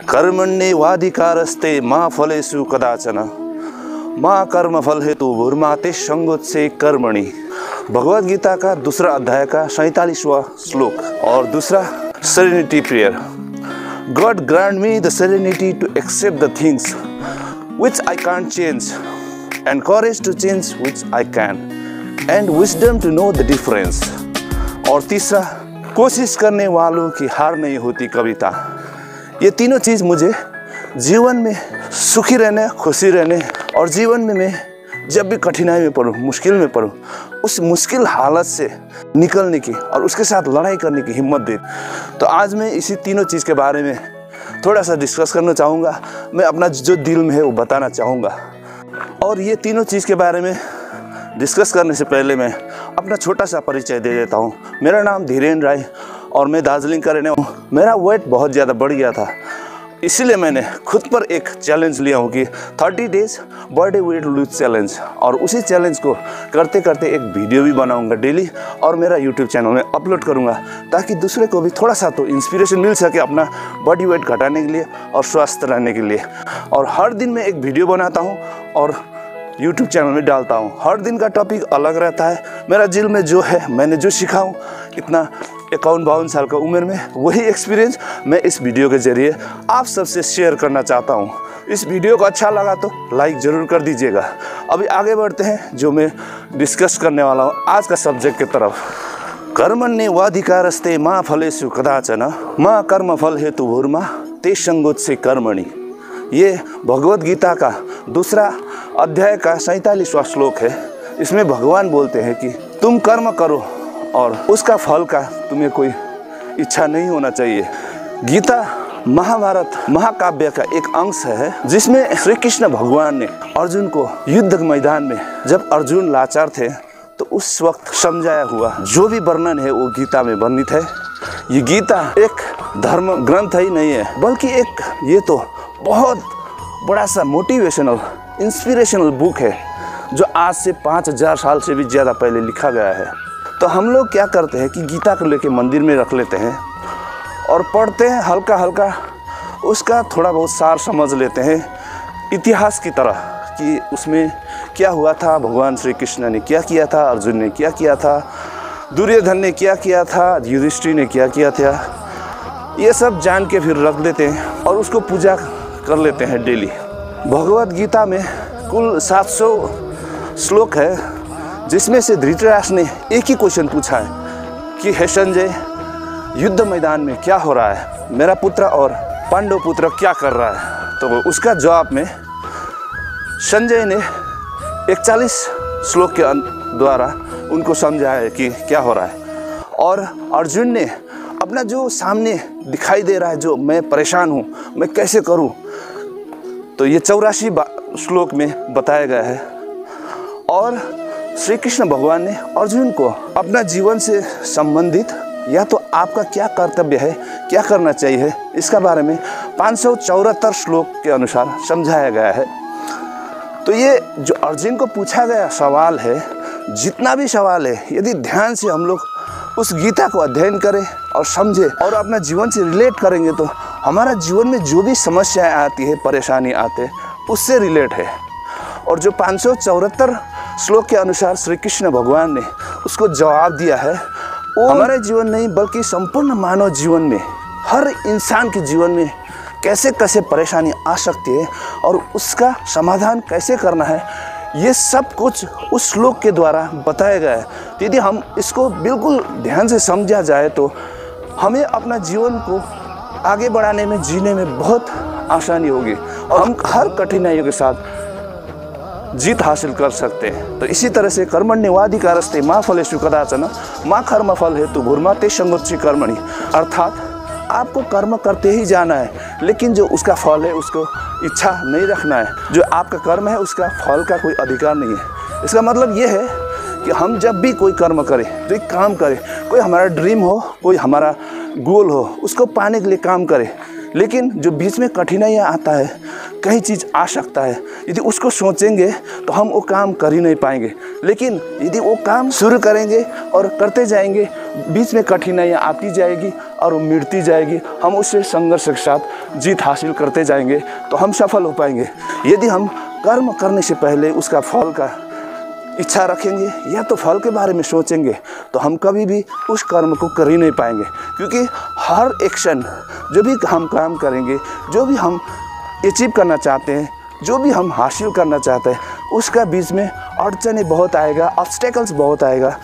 कर्मण्येवाधिकारस्ते मा फलेषु कदाचन मा कर्मफल हेतु भूर्माते संगोत्से कर्मणि। भगवद गीता का दूसरा अध्याय का 47वां श्लोक और दूसरा serenity prayer. God grant me the serenity to accept the things which I can't change, and courage to change which I can, and wisdom to know the difference। और तीसरा, कोशिश करने वालों की हार नहीं होती कविता। ये तीनों चीज़ मुझे जीवन में सुखी रहने, खुशी रहने और जीवन में मैं जब भी कठिनाई में पड़ूँ, मुश्किल में पड़ूँ, उस मुश्किल हालत से निकलने की और उसके साथ लड़ाई करने की हिम्मत दे। तो आज मैं इसी तीनों चीज़ के बारे में थोड़ा सा डिस्कस करना चाहूँगा। मैं अपना जो दिल में है वो बताना चाहूँगा। और ये तीनों चीज़ के बारे में डिस्कस करने से पहले मैं अपना छोटा सा परिचय दे देता हूँ। मेरा नाम धीरेन राय और मैं दार्जिलिंग का रहने हूँ। मेरा वेट बहुत ज़्यादा बढ़ गया था, इसीलिए मैंने खुद पर एक चैलेंज लिया हूँ कि 30 days body weight lose challenge. और उसी चैलेंज को करते करते एक वीडियो भी बनाऊँगा डेली और मेरा यूट्यूब चैनल में अपलोड करूँगा, ताकि दूसरे को भी थोड़ा सा तो इंस्पिरेशन मिल सके अपना बॉडी वेट घटाने के लिए और स्वस्थ रहने के लिए। और हर दिन मैं एक वीडियो बनाता हूँ और यूट्यूब चैनल में डालता हूँ। हर दिन का टॉपिक अलग रहता है। मेरा दिल में जो है, मैंने जो सीखा हूँ इतना 51-52 साल का उम्र में, वही एक्सपीरियंस मैं इस वीडियो के ज़रिए आप सबसे शेयर करना चाहता हूँ। इस वीडियो को अच्छा लगा तो लाइक ज़रूर कर दीजिएगा। अभी आगे बढ़ते हैं जो मैं डिस्कस करने वाला हूँ आज का सब्जेक्ट की तरफ। कर्मण्येवाधिकारस्ते मा फलेषु कदाचन मा कर्मफल हेतु भूर्मा ते संगोत्से कर्मणि। ये भगवद गीता का दूसरा अध्याय का 47वां श्लोक है। इसमें भगवान बोलते हैं कि तुम कर्म करो और उसका फल का तुम्हें कोई इच्छा नहीं होना चाहिए। गीता महाभारत महाकाव्य का एक अंश है, जिसमें श्री कृष्ण भगवान ने अर्जुन को युद्ध मैदान में, जब अर्जुन लाचार थे तो उस वक्त समझाया हुआ जो भी वर्णन है वो गीता में वर्णित है। ये गीता एक धर्म ग्रंथ ही नहीं है, बल्कि ये तो बहुत बड़ा सा मोटिवेशनल इंस्पिरेशनल बुक है, जो आज से 5000 साल से भी ज़्यादा पहले लिखा गया है। तो हम लोग क्या करते हैं कि गीता को लेके मंदिर में रख लेते हैं और पढ़ते हैं हल्का हल्का, उसका थोड़ा बहुत सार समझ लेते हैं इतिहास की तरह कि उसमें क्या हुआ था, भगवान श्री कृष्ण ने क्या किया था, अर्जुन ने क्या किया था, दुर्योधन ने क्या किया था, युधिष्ठिर ने क्या किया था। ये सब जान के फिर रख देते हैं और उसको पूजा कर लेते हैं डेली। भगवद गीता में कुल 700 श्लोक है, जिसमें से धृतराष्ट्र ने एक ही क्वेश्चन पूछा है कि हे संजय, युद्ध मैदान में क्या हो रहा है, मेरा पुत्र और पांडव पुत्र क्या कर रहा है। तो उसका जवाब में संजय ने 41 श्लोक के द्वारा उनको समझाया है कि क्या हो रहा है। और अर्जुन ने अपना जो सामने दिखाई दे रहा है, जो मैं परेशान हूँ, मैं कैसे करूँ, तो ये 84 श्लोक में बताया गया है। और श्री कृष्ण भगवान ने अर्जुन को अपना जीवन से संबंधित या तो आपका क्या कर्तव्य है, क्या करना चाहिए, इसका बारे में 574 श्लोक के अनुसार समझाया गया है। तो ये जो अर्जुन को पूछा गया सवाल है, जितना भी सवाल है, यदि ध्यान से हम लोग उस गीता को अध्ययन करें और समझें और अपना जीवन से रिलेट करेंगे, तो हमारा जीवन में जो भी समस्याएं आती है, परेशानी आते, उससे रिलेट है। और जो 574 श्लोक के अनुसार श्री कृष्ण भगवान ने उसको जवाब दिया है, वो हमारे जीवन नहीं बल्कि संपूर्ण मानव जीवन में, हर इंसान के जीवन में कैसे कैसे परेशानी आ सकती है और उसका समाधान कैसे करना है, ये सब कुछ उस श्लोक के द्वारा बताया गया है। यदि हम इसको बिल्कुल ध्यान से समझा जाए तो हमें अपना जीवन को आगे बढ़ाने में, जीने में बहुत आसानी होगी और हम हर कठिनाइयों के साथ जीत हासिल कर सकते हैं। तो इसी तरह से कर्मण्येवाधिकारस्ते मा फलेषु कदाचन मा कर्मफल हेतु भूर्मा ते संगोत्से कर्मणि, अर्थात आपको कर्म करते ही जाना है, लेकिन जो उसका फल है उसको इच्छा नहीं रखना है। जो आपका कर्म है उसका फल का कोई अधिकार नहीं है। इसका मतलब ये है कि हम जब भी कोई कर्म करें, कोई काम करें, कोई हमारा ड्रीम हो, कोई हमारा गोल हो, उसको पाने के लिए काम करें, लेकिन जो बीच में कठिनाइयाँ आता है, कई चीज़ आ सकता है, यदि उसको सोचेंगे तो हम वो काम कर ही नहीं पाएंगे। लेकिन यदि वो काम शुरू करेंगे और करते जाएंगे, बीच में कठिनाइयाँ आती जाएगी और वो मिटती जाएगी। हम उससे संघर्ष के साथ जीत हासिल करते जाएंगे तो हम सफल हो पाएंगे। यदि हम कर्म करने से पहले उसका फल का इच्छा रखेंगे या तो फल के बारे में सोचेंगे तो हम कभी भी उस कर्म को कर ही नहीं पाएंगे, क्योंकि हर एक्शन, जो भी हम काम करेंगे, जो भी हम अचीव करना चाहते हैं, जो भी हम हासिल करना चाहते हैं, उसका बीच में अड़चनें बहुत आएगा, ऑब्स्टेकल्स बहुत आएगा,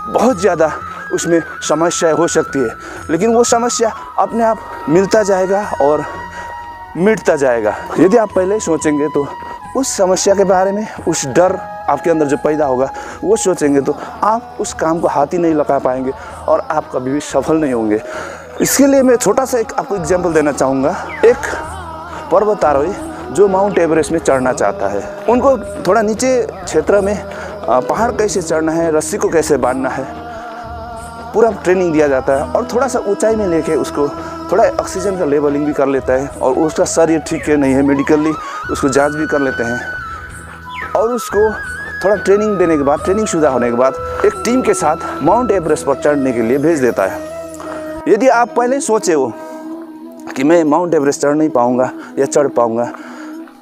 बहुत ज़्यादा उसमें समस्याएं हो सकती है। लेकिन वो समस्या अपने आप मिलता जाएगा और मिटता जाएगा। यदि आप पहले ही सोचेंगे तो उस समस्या के बारे में, उस डर आपके अंदर जो पैदा होगा वो सोचेंगे तो आप उस काम को हाथ ही नहीं लगा पाएंगे और आप कभी भी सफल नहीं होंगे। इसके लिए मैं छोटा सा एक आपको एग्जाम्पल देना चाहूँगा। एक पर्वतारोही जो माउंट एवरेस्ट में चढ़ना चाहता है, उनको थोड़ा नीचे क्षेत्र में पहाड़ कैसे चढ़ना है, रस्सी को कैसे बांधना है, पूरा ट्रेनिंग दिया जाता है और थोड़ा सा ऊंचाई में लेके उसको थोड़ा ऑक्सीजन का लेवलिंग भी कर लेता है और उसका शरीर ठीक है नहीं है, मेडिकली उसको जांच भी कर लेते हैं और उसको थोड़ा ट्रेनिंग देने के बाद, ट्रेनिंग शुदा होने के बाद एक टीम के साथ माउंट एवरेस्ट पर चढ़ने के लिए भेज देता है। यदि आप पहले सोचे हो कि मैं माउंट एवरेस्ट चढ़ नहीं पाऊँगा या चढ़ पाऊँगा,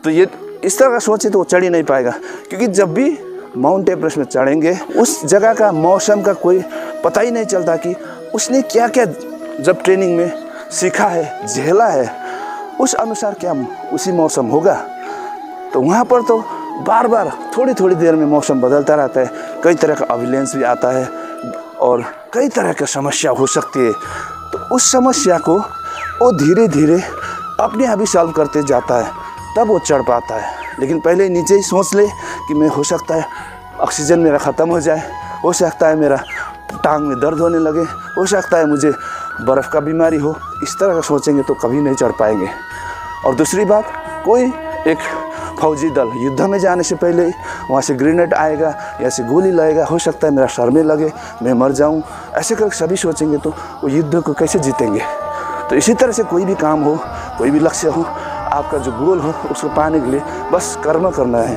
तो ये इस तरह का सोचे तो वो चढ़ ही नहीं पाएगा, क्योंकि जब भी माउंट एवरेस्ट में चढ़ेंगे उस जगह का मौसम का कोई पता ही नहीं चलता कि उसने क्या क्या जब ट्रेनिंग में सीखा है, झेला है, उस अनुसार क्या उसी मौसम होगा। तो वहाँ पर तो बार बार थोड़ी थोड़ी देर में मौसम बदलता रहता है, कई तरह का अविलेंस भी आता है और कई तरह की समस्या हो सकती है। तो उस समस्या को वो धीरे धीरे अपने आप ही सॉल्व करते जाता है, तब वो चढ़ पाता है। लेकिन पहले नीचे ही सोच ले कि मैं, हो सकता है ऑक्सीजन मेरा ख़त्म हो जाए, हो सकता है मेरा टांग में दर्द होने लगे, हो सकता है मुझे बर्फ़ का बीमारी हो, इस तरह का सोचेंगे तो कभी नहीं चढ़ पाएंगे। और दूसरी बात, कोई एक फौजी दल युद्ध में जाने से पहले वहाँ से ग्रेनेड आएगा या से गोली लगेगा, हो सकता है मेरा सर में लगे, मैं मर जाऊँ, ऐसे करके सभी सोचेंगे तो वो युद्ध को कैसे जीतेंगे। तो इसी तरह से कोई भी काम हो, कोई भी लक्ष्य हो, आपका जो गोल हो, उसको पाने के लिए बस कर्म करना है,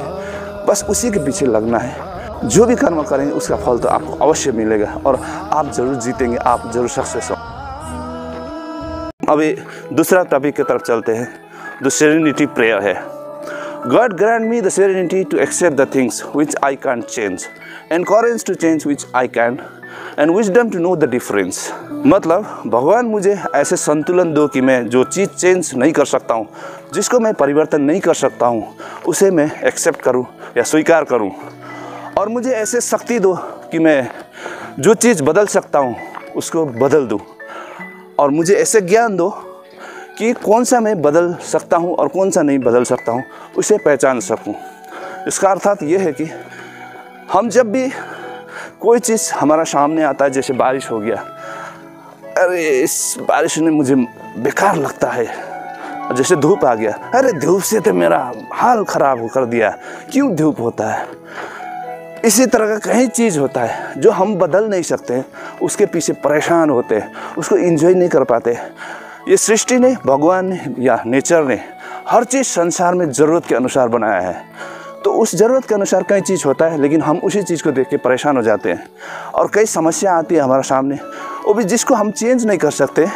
बस उसी के पीछे लगना है। जो भी कर्म करेंगे उसका फल तो आपको अवश्य मिलेगा और आप ज़रूर जीतेंगे, आप ज़रूर सक्सेस हो। अभी दूसरा टॉपिक की तरफ चलते हैं, जो सेरेनिटी प्रेयर है। God grant me the serenity to accept the things which I can't change, and courage to change which I can, and wisdom to know the difference। मतलब भगवान मुझे ऐसे संतुलन दो कि मैं जो चीज़ चेंज नहीं कर सकता हूँ, जिसको मैं परिवर्तन नहीं कर सकता हूँ, उसे मैं एक्सेप्ट करूँ या स्वीकार करूँ, और मुझे ऐसे शक्ति दो कि मैं जो चीज़ बदल सकता हूँ उसको बदल दूँ, और मुझे ऐसे ज्ञान दो कि कौन सा मैं बदल सकता हूँ और कौन सा नहीं बदल सकता हूँ, उसे पहचान सकूँ। इसका अर्थात ये है कि हम जब भी कोई चीज़ हमारा सामने आता है, जैसे बारिश हो गया, अरे इस बारिश ने मुझे बेकार लगता है, जैसे धूप आ गया, अरे धूप से तो मेरा हाल ख़राब कर दिया, क्यों धूप होता है। इसी तरह का कई चीज़ होता है जो हम बदल नहीं सकते, उसके पीछे परेशान होते हैं, उसको एंजॉय नहीं कर पाते। ये सृष्टि ने, भगवान ने या नेचर ने हर चीज़ संसार में ज़रूरत के अनुसार बनाया है। तो उस ज़रूरत के अनुसार कई चीज़ होता है, लेकिन हम उसी चीज़ को देख के परेशान हो जाते हैं और कई समस्या आती है हमारे सामने, वो भी जिसको हम चेंज नहीं कर सकते,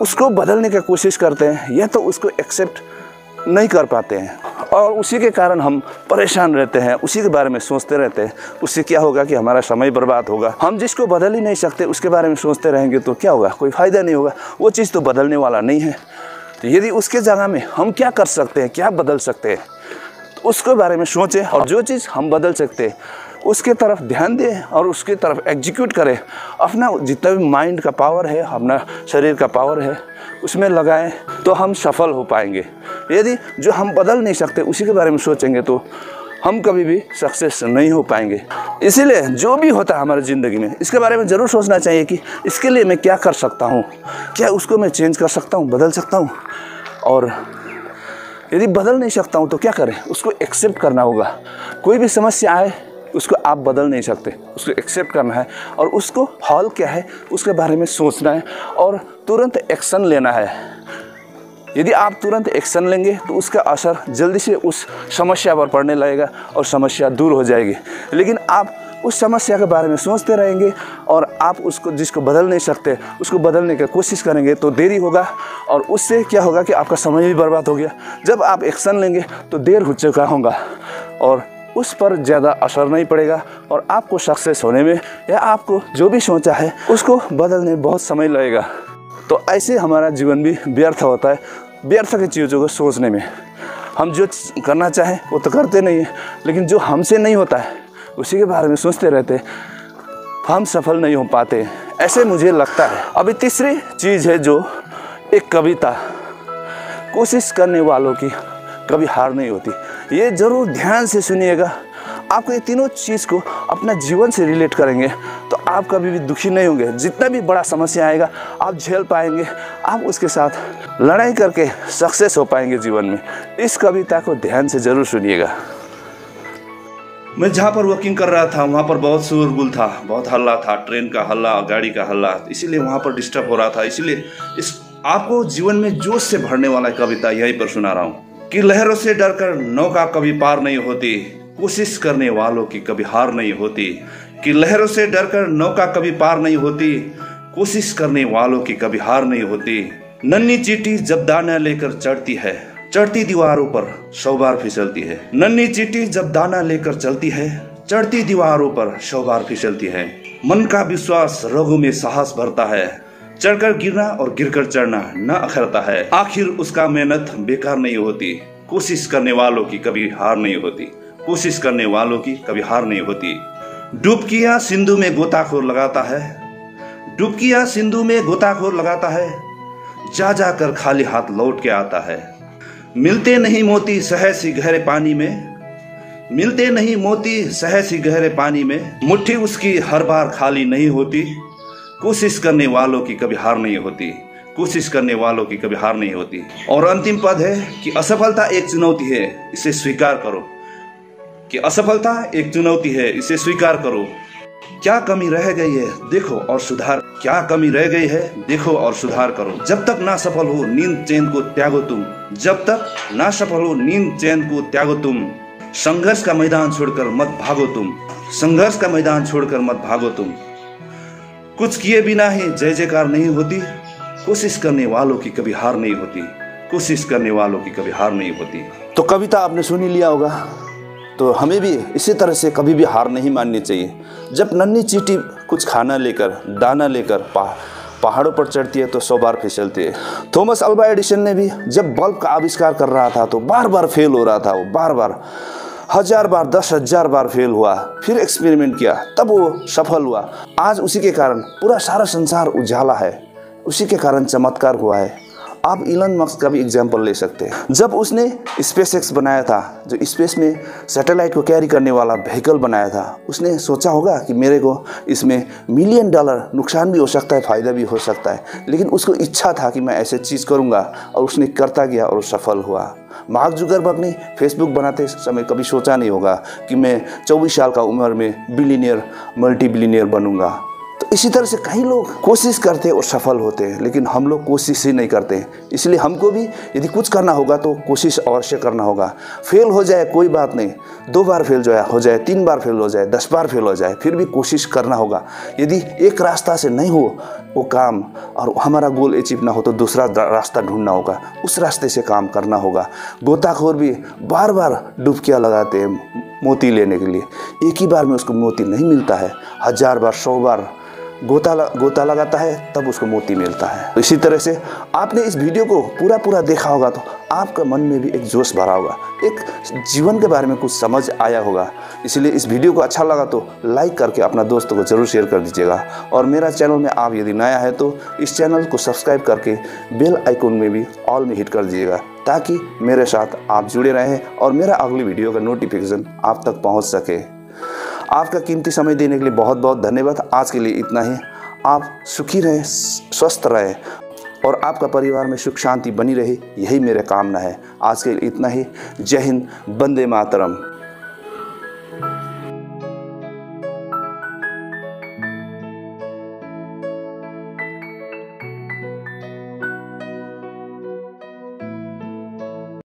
उसको बदलने की कोशिश करते हैं या तो उसको एक्सेप्ट नहीं कर पाते हैं, और उसी के कारण हम परेशान रहते हैं, उसी के बारे में सोचते रहते हैं। उससे क्या होगा कि हमारा समय बर्बाद होगा। हम जिसको बदल ही नहीं सकते उसके बारे में सोचते रहेंगे तो क्या होगा, कोई फ़ायदा नहीं होगा, वो चीज़ तो बदलने वाला नहीं है। तो यदि उसके जगह में हम क्या कर सकते हैं, क्या बदल सकते हैं, तो उसके बारे में सोचें और जो चीज़ हम बदल सकते हैं उसके तरफ ध्यान दें और उसके तरफ एग्जीक्यूट करें। अपना जितना भी माइंड का पावर है, अपना शरीर का पावर है, उसमें लगाएं तो हम सफल हो पाएंगे। यदि जो हम बदल नहीं सकते उसी के बारे में सोचेंगे तो हम कभी भी सक्सेस नहीं हो पाएंगे। इसीलिए जो भी होता है हमारी ज़िंदगी में, इसके बारे में ज़रूर सोचना चाहिए कि इसके लिए मैं क्या कर सकता हूँ, क्या उसको मैं चेंज कर सकता हूँ, बदल सकता हूँ। और यदि बदल नहीं सकता हूँ तो क्या करें, उसको एक्सेप्ट करना होगा। कोई भी समस्या आए उसको आप बदल नहीं सकते, उसको एक्सेप्ट करना है और उसको हल क्या है उसके बारे में सोचना है और तुरंत एक्शन लेना है। यदि आप तुरंत एक्शन लेंगे तो उसका असर जल्दी से उस समस्या पर पड़ने लगेगा और समस्या दूर हो जाएगी। लेकिन आप उस समस्या के बारे में सोचते रहेंगे और आप उसको जिसको बदल नहीं सकते उसको बदलने की कोशिश करेंगे तो देरी होगा, और उससे क्या होगा कि आपका समय भी बर्बाद हो गया। जब आप एक्शन लेंगे तो देर हो चुका होगा और उस पर ज़्यादा असर नहीं पड़ेगा और आपको सक्सेस होने में या आपको जो भी सोचा है उसको बदलने में बहुत समय लगेगा। तो ऐसे हमारा जीवन भी व्यर्थ होता है, व्यर्थ की चीज़ों को सोचने में। हम जो करना चाहें वो तो करते नहीं हैं, लेकिन जो हमसे नहीं होता है उसी के बारे में सोचते रहते, हम सफल नहीं हो पाते, ऐसे मुझे लगता है। अभी तीसरी चीज़ है जो एक कविता, कोशिश करने वालों की कभी हार नहीं होती। ये ज़रूर ध्यान से सुनिएगा। आपको ये तीनों चीज़ को अपना जीवन से रिलेट करेंगे तो आप कभी भी दुखी नहीं होंगे। जितना भी बड़ा समस्या आएगा आप झेल पाएंगे, आप उसके साथ लड़ाई करके सक्सेस हो पाएंगे जीवन में। इस कविता को ध्यान से ज़रूर सुनिएगा। मैं जहाँ पर वॉकिंग कर रहा था वहाँ पर बहुत शोरगुल था, बहुत हल्ला था, ट्रेन का हल्ला, गाड़ी का हल्ला, इसीलिए वहाँ पर डिस्टर्ब हो रहा था। इसीलिए इस आपको जीवन में जोश से भरने वाला कविता यहीं पर सुना रहा हूँ कि लहरों से डरकर नौका कभी पार नहीं होती, कोशिश करने वालों की कभी हार नहीं होती। कि लहरों से डरकर नौका कभी पार नहीं होती, कोशिश करने वालों की कभी हार नहीं होती। नन्ही चींटी जब दाना लेकर चढ़ती है, चढ़ती दीवारों पर 100 बार फिसलती है। नन्ही चींटी जब दाना लेकर चलती है, चढ़ती दीवारों पर 100 बार फिसलती है। मन का विश्वास रगों में साहस भरता है, चढ़कर गिरना और गिरकर चढ़ना न अखरता है। आखिर उसका मेहनत बेकार नहीं होती, कोशिश करने वालों की कभी हार नहीं होती, कोशिश करने वालों की कभी हार नहीं होती। डुबकियां सिंधु में गोताखोर लगाता है, डुबकियां सिंधु में गोताखोर लगाता है, जा जाकर खाली हाथ लौट के आता है। मिलते नहीं मोती सहसी गहरे पानी में, मिलते नहीं मोती सहसी गहरे पानी में, मुट्ठी उसकी हर बार खाली नहीं होती, कोशिश करने वालों की कभी हार नहीं होती, कोशिश करने वालों की कभी हार नहीं होती। और अंतिम पद है कि असफलता एक चुनौती है, इसे स्वीकार करो। कि असफलता एक चुनौती है, इसे स्वीकार करो। क्या कमी रह गई है देखो और सुधार, क्या कमी रह गई है देखो और सुधार करो। जब तक ना सफल हो नींद चैन को त्यागो तुम, जब तक ना सफल हो नींद चैन को त्यागो तुम। संघर्ष का मैदान छोड़कर मत भागो तुम, संघर्ष का मैदान छोड़कर मत भागो तुम। कुछ किए बिना ही जय जयकार नहीं होती, कोशिश करने वालों की कभी हार नहीं होती, कोशिश करने वालों की कभी हार नहीं होती। तो कविता आपने सुन ही लिया होगा, तो हमें भी इसी तरह से कभी भी हार नहीं माननी चाहिए। जब नन्ही चींटी कुछ खाना लेकर, दाना लेकर पहाड़ों पर चढ़ती है तो 100 बार फिसलती है। थॉमस अल्वा एडिसन ने भी जब बल्ब का आविष्कार कर रहा था तो बार बार फेल हो रहा था, वो बार बार 1000 बार 10,000 बार फेल हुआ, फिर एक्सपेरिमेंट किया, तब वो सफल हुआ। आज उसी के कारण पूरा सारा संसार उजाला है, उसी के कारण चमत्कार हुआ है। आप इलन मस्क का भी एग्जाम्पल ले सकते हैं। जब उसने SpaceX बनाया था, जो स्पेस में सैटेलाइट को कैरी करने वाला व्हीकल बनाया था, उसने सोचा होगा कि मेरे को इसमें $1 मिलियन नुकसान भी हो सकता है, फ़ायदा भी हो सकता है, लेकिन उसको इच्छा था कि मैं ऐसे चीज़ करूँगा और उसने करता गया और सफल हुआ। मार्क जुकरबर्ग ने फेसबुक बनाते समय कभी सोचा नहीं होगा कि मैं 24 साल का उम्र में बिलियनियर, मल्टी बिलियनियर बनूंगा। तो इसी तरह से कई लोग कोशिश करते और सफल होते हैं, लेकिन हम लोग कोशिश ही नहीं करते। इसलिए हमको भी यदि कुछ करना होगा तो कोशिश अवश्य करना होगा। फेल हो जाए कोई बात नहीं, 2 बार फेल हो जाए, 3 बार फेल हो जाए, 10 बार फेल हो जाए, फिर भी कोशिश करना होगा। यदि एक रास्ता से नहीं हो वो काम और हमारा गोल अचीव ना हो तो दूसरा रास्ता ढूंढना होगा, उस रास्ते से काम करना होगा। गोताखोर भी बार बार डुबकियाँ लगाते हैं मोती लेने के लिए, एक ही बार में उसको मोती नहीं मिलता है, 1000 बार 100 बार गोता लगाता है तब उसको मोती मिलता है। तो इसी तरह से आपने इस वीडियो को पूरा देखा होगा तो आपका मन में भी एक जोश भरा होगा, एक जीवन के बारे में कुछ समझ आया होगा। इसलिए इस वीडियो को अच्छा लगा तो लाइक करके अपना दोस्तों को ज़रूर शेयर कर दीजिएगा। और मेरा चैनल में आप यदि नया है तो इस चैनल को सब्सक्राइब करके बेल आइकन में भी ऑल में हिट कर दीजिएगा, ताकि मेरे साथ आप जुड़े रहें और मेरा अगली वीडियो का नोटिफिकेशन आप तक पहुँच सके। आपका कीमती समय देने के लिए बहुत बहुत धन्यवाद। आज के लिए इतना ही। आप सुखी रहें, स्वस्थ रहें और आपका परिवार में सुख शांति बनी रहे, यही मेरे कामना है। आज के लिए इतना ही। जय हिंद, वंदे मातरम।